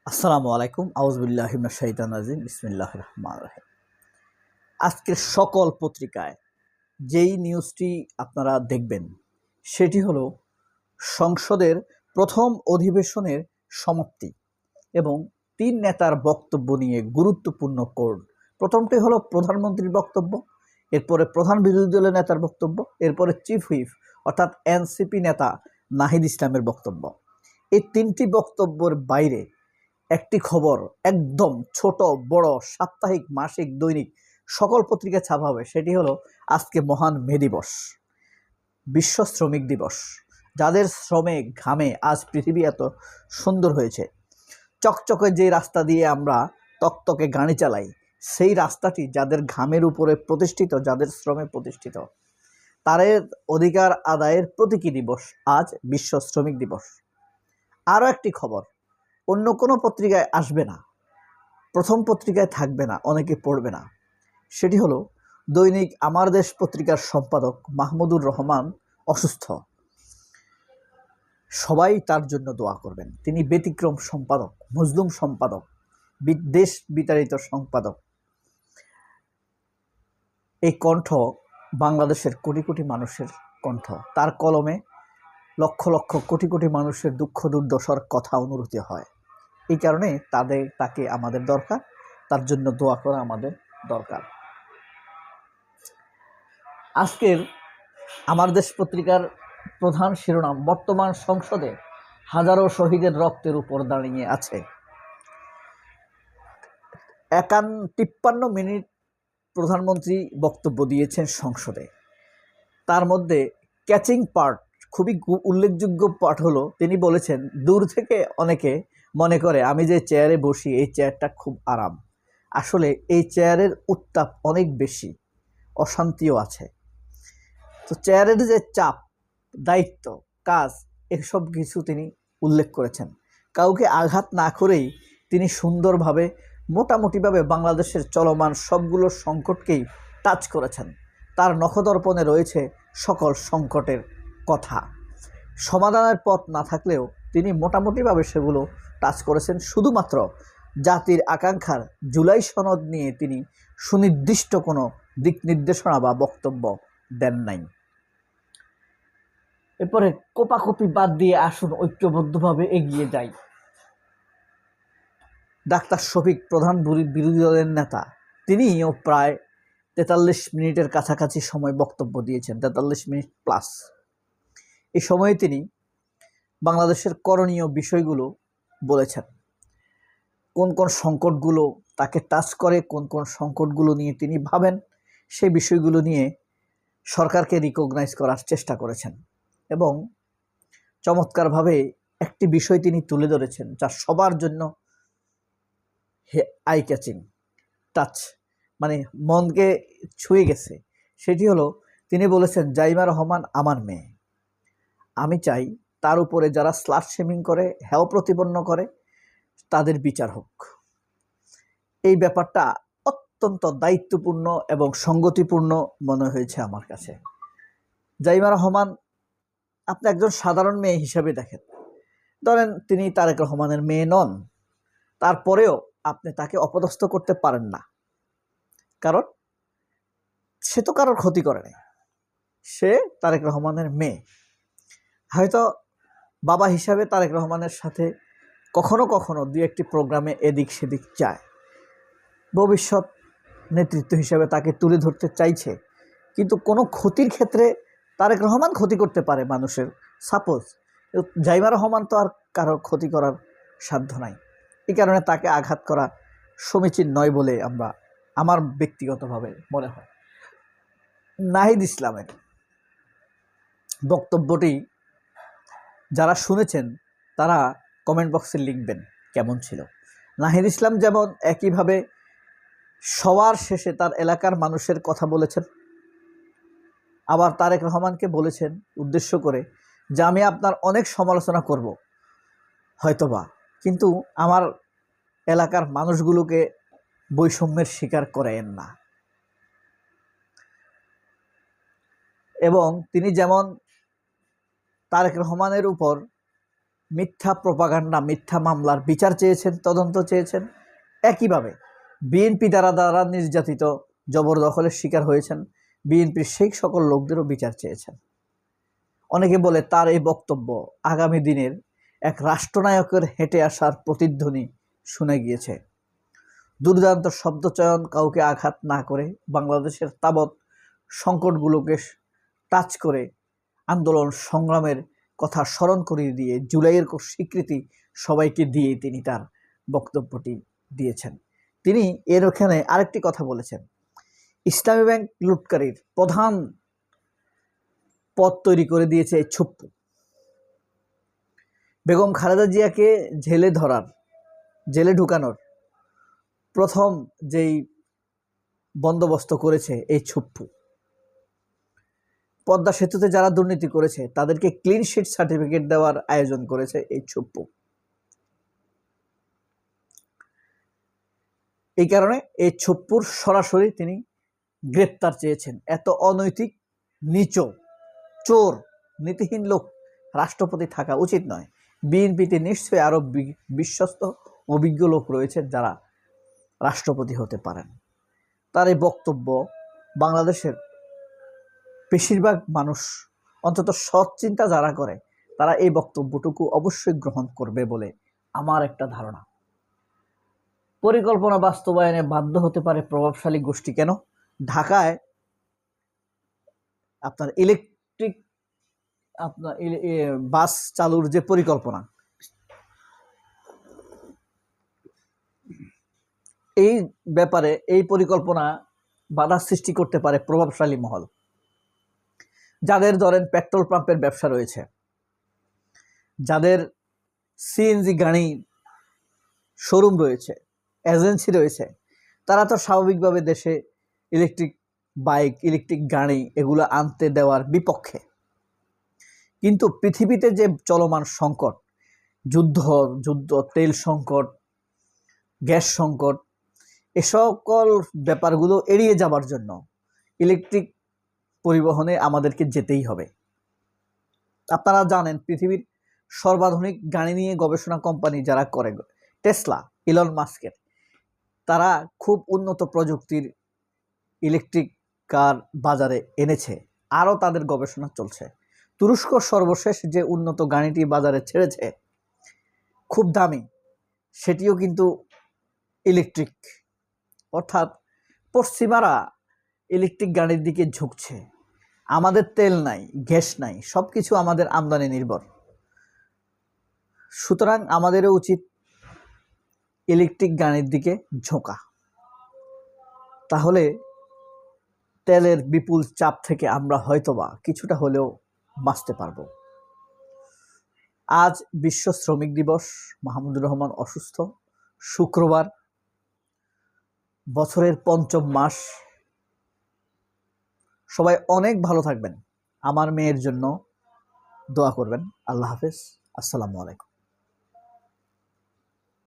আসসালামু আলাইকুম আউযুবিল্লাহি মিনাশ শাইতানির রাজিম বিসমিল্লাহির রহমানির রহিম। আজকের সকল পত্রিকায় যেই নিউজটি আপনারা দেখবেন সেটি হলো সংসদের প্রথম অধিবেশনের সমাপ্তি এবং তিন নেতার বক্তব্য নিয়ে গুরুত্বপূর্ণ কোড। প্রথমটি হলো প্রধানমন্ত্রীর বক্তব্য, এরপরে প্রধান বিরোধী দলের নেতার বক্তব্য, এরপরে চিফ হুইপ অর্থাৎ এনসিপি নেতা নাহিদ ইসলামের বক্তব্য। এই তিনটি বক্তব্যের বাইরে একটি খবর একদম ছোট বড় সাপ্তাহিক মাসিক দৈনিক সকল পত্রিকায় ছাপা হবে, সেটি হলো আজকে মহান মে দিবস, বিশ্ব শ্রমিক দিবস। যাদের শ্রমে ঘামে আজ পৃথিবী এত সুন্দর হয়েছে, চকচকে যে রাস্তা দিয়ে আমরা তকতকে গাড়ি চালাই, সেই রাস্তাটি যাদের ঘামের উপরে প্রতিষ্ঠিত, যাদের শ্রমে প্রতিষ্ঠিত, তাদের অধিকার আদায়ের প্রতীকী দিবস আজ বিশ্ব শ্রমিক দিবস। আরও একটি খবর অন্য কোনো পত্রিকায় আসবে না, প্রথম পত্রিকায় থাকবে না, অনেকে পড়বে না, সেটি হলো দৈনিক আমার দেশ পত্রিকার সম্পাদক মাহমুদুর রহমান অসুস্থ। সবাই তার জন্য দোয়া করবেন। তিনি ব্যতিক্রম সম্পাদক, মজলুম সম্পাদক, দেশ বিতাড়িত সম্পাদক। এই কণ্ঠ বাংলাদেশের কোটি কোটি মানুষের কণ্ঠ। তার কলমে লক্ষ লক্ষ কোটি কোটি মানুষের দুঃখ দুর্দশার কথা অনুভূতি হয়। এই কারণে তাকে আমাদের দরকার, তার জন্য দোয়া করা আমাদের দরকার। আজকের আমার দেশ পত্রিকার প্রধান শিরোনাম, বর্তমান সংসদে হাজারো শহীদের রক্তের উপর দাঁড়িয়ে আছে। 53 মিনিট প্রধানমন্ত্রী বক্তব্য দিয়েছেন সংসদে। তার মধ্যে ক্যাচিং পার্ট, খুবই উল্লেখযোগ্য পার্ট হলো, তিনি বলেছেন দূর থেকে অনেকে মনে করে আমি যে চেয়ারে বসি এই চেয়ারটা খুব আরাম। আসলে এই চেয়ারের উত্তাপ অনেক বেশি, অশান্তিও আছে। তো চেয়ারের যে চাপ, দায়িত্ব, কাজ, এসব কিছু তিনি উল্লেখ করেছেন। কাউকে আঘাত না করেই তিনি সুন্দরভাবে মোটামুটিভাবে বাংলাদেশের চলমান সবগুলো সংকটকেই টাচ করেছেন। তার নখদর্পণে রয়েছে সকল সংকটের কথা। সমাধানের পথ না থাকলেও তিনি মোটামুটিভাবে সেগুলো টাচ করেছেন। শুধুমাত্র জাতির আকাঙ্ক্ষার জুলাই সনদ নিয়ে তিনি সুনির্দিষ্ট কোনো দিক নির্দেশনা বা বক্তব্য দেন নাই। এরপরে কোপাকুপি বাদ দিয়ে আসুন ঐক্যবদ্ধভাবে এগিয়ে যাই। ডাক্তার শফিক, প্রধান বিরোধী দলের নেতা, তিনিও প্রায় 43 মিনিটের কাছাকাছি সময় বক্তব্য দিয়েছেন, 43 মিনিট প্লাস। এই সময়ে তিনি বাংলাদেশের করণীয় বিষয়গুলো বলেছেন। কোন কোন সংকটগুলো তাকে টাচ করে, কোন কোন সংকটগুলো নিয়ে তিনি ভাবেন, সেই বিষয়গুলো নিয়ে সরকারকে রিকগনাইজ করার চেষ্টা করেছেন। এবং চমৎকারভাবে একটি বিষয় তিনি তুলে ধরেছেন যা সবার জন্য আই ক্যাচিং, টাচ, মানে মনকে ছুঁয়ে গেছে। সেটি হলো, তিনি বলেছেন জাইমা রহমান আমার মেয়ে, আমি চাই তার উপরে যারা স্লাট শেমিং করে, হেয় প্রতিপন্ন করে, তাদের বিচার হোক। এই ব্যাপারটা অত্যন্ত দায়িত্বপূর্ণ এবং সঙ্গতিপূর্ণ মনে হয়েছে আমার কাছে। জাইমা রহমান, আপনি একজন সাধারণ মেয়ে হিসাবে দেখেন, ধরেন তিনি তারেক রহমানের মেয়ে নন, তারপরেও আপনি তাকে অপদস্থ করতে পারেন না, কারণ সে তো কারোর ক্ষতি করে নাই, সে তারেক রহমানের মেয়ে। হয়তো বাবা হিসাবে তারেক রহমানের সাথে কখনো কখনো দুই একটি প্রোগ্রামে এদিক সেদিক যায়, ভবিষ্যৎ নেতৃত্ব হিসাবে তাকে তুলে ধরতে চাইছে, কিন্তু কোনো ক্ষতির ক্ষেত্রে তারেক রহমান ক্ষতি করতে পারে মানুষের, সাপোজ। জাইমা রহমান তো আর কারোর ক্ষতি করার সাধ্য নাই। এই কারণে তাকে আঘাত করা সমীচীন নয় বলে আমার ব্যক্তিগতভাবে মনে হয়। নাহিদ ইসলামের বক্তব্যটি যারা শুনেছেন তারা কমেন্ট বক্সে লিখবেন কেমন ছিল। নাহিদ ইসলাম যেমন একইভাবে সবার শেষে তার এলাকার মানুষের কথা বলেছেন, আবার তারেক রহমানকে বলেছেন উদ্দেশ্য করে যে আমি আপনার অনেক সমালোচনা করব হয়তোবা, কিন্তু আমার এলাকার মানুষগুলোকে বৈষম্যের শিকার করেন না। এবং তিনি যেমন তারেক রহমানের উপর মিথ্যা প্রপাগান্ডা, মিথ্যা মামলার বিচার চেয়েছেন, তদন্ত চেয়েছেন। একইভাবে বিএনপি দ্বারা নির্যাতিত, জবরদখলের শিকার হয়েছেন বিএনপির সেই সকল লোকদেরও বিচার চেয়েছেন। অনেকে বলে তার এই বক্তব্য আগামী দিনের এক রাষ্ট্রনায়কের হেঁটে আসার প্রতিধ্বনি শুনে গিয়েছে। দুর্দান্ত শব্দচয়ন কাউকে আঘাত না করে বাংলাদেশের তাবৎ সংকটগুলোকে টাচ করে আন্দোলন সংগ্রামের কথা স্মরণ করিয়ে দিয়ে জুলাইয়ের স্বীকৃতি সবাইকে দিয়ে তিনি তার বক্তব্যটি দিয়েছেন। তিনি এর ওখানে আরেকটি কথা বলেছেন, ইসলামী ব্যাংক লুটকারীর প্রধান পথ তৈরি করে দিয়েছে এই ছুপ্পু। বেগম খালেদা জিয়াকে জেলে ঢুকানোর প্রথম যেই বন্দোবস্ত করেছে এই ছুপ্পু। পদ্মা সেতুতে যারা দুর্নীতি করেছে তাদেরকে ক্লিন শিট সার্টিফিকেট দেওয়ার আয়োজন করেছে এই ছুপ্পু। এই কারণে এই ছুপ্পুর সরাসরি তিনি গ্রেপ্তার চেয়েছেন। এত অনৈতিক, নীচ, চোর, নীতিহীন লোক রাষ্ট্রপতি থাকা উচিত নয়। বিএনপিতে নিশ্চয়ই আরো বিশ্বস্ত অভিজ্ঞ লোক রয়েছে যারা রাষ্ট্রপতি হতে পারেন। তার এই বক্তব্য বাংলাদেশের বেশিরভাগ মানুষ, অন্তত সৎ চিন্তা যারা করে, তারা এই বক্তব্যটুকু অবশ্যই গ্রহণ করবে বলে আমার একটা ধারণা। পরিকল্পনা বাস্তবায়নে বাধ্য হতে পারে প্রভাবশালী গোষ্ঠী। কেন? ঢাকায় আপনার ইলেকট্রিক বাস চালুর যে পরিকল্পনা, এই ব্যাপারে এই পরিকল্পনা বাধা সৃষ্টি করতে পারে প্রভাবশালী মহল, যাদের ধরেন পেট্রোল পাম্পের ব্যবসা রয়েছে, যাদের সিএনজি গাড়ি শোরুম রয়েছে, এজেন্সি রয়েছে। তারা তো স্বাভাবিকভাবে দেশে ইলেকট্রিক বাইক, ইলেকট্রিক গাড়ি এগুলো আনতে দেওয়ার বিপক্ষে। কিন্তু পৃথিবীতে যে চলমান সংকট, যুদ্ধ, তেল সংকট, গ্যাস সংকট, এ সকল ব্যাপারগুলো এড়িয়ে যাবার জন্য ইলেকট্রিক পরিবহনে আমাদেরকে যেতেই হবে। আপনারা জানেন পৃথিবীর সর্বাধুনিক গাড়ি নিয়ে গবেষণা কোম্পানি যারা করে, টেসলা, ইলন মাস্কের, তারা খুব উন্নত প্রযুক্তির ইলেকট্রিক কার বাজারে এনেছে। আরও তাদের গবেষণা চলছে। তুরস্ক সর্বশেষ যে উন্নত গাড়িটি বাজারে ছেড়েছে, খুব দামি, সেটিও কিন্তু ইলেকট্রিক। অর্থাৎ পশ্চিমারা ইলেকট্রিক গাড়ির দিকে ঝুঁকছে। আমাদের তেল নাই, গ্যাস নাই, সব কিছু আমাদের আমদানি নির্ভর। সুতরাং আমাদেরও উচিত ইলেকট্রিক গাড়ির দিকে ঝোঁকা। তাহলে তেলের বিপুল চাপ থেকে আমরা হয়তোবা কিছুটা হলেও বাঁচতে পারব। আজ বিশ্ব শ্রমিক দিবস। মাহমুদুর রহমান অসুস্থ। শুক্রবার, বছরের পঞ্চম মাস। সবাই অনেক ভালো থাকবেন। আমার মেয়ের জন্য দোয়া করবেন। আল্লাহ হাফেজ। আসসালামু আলাইকুম।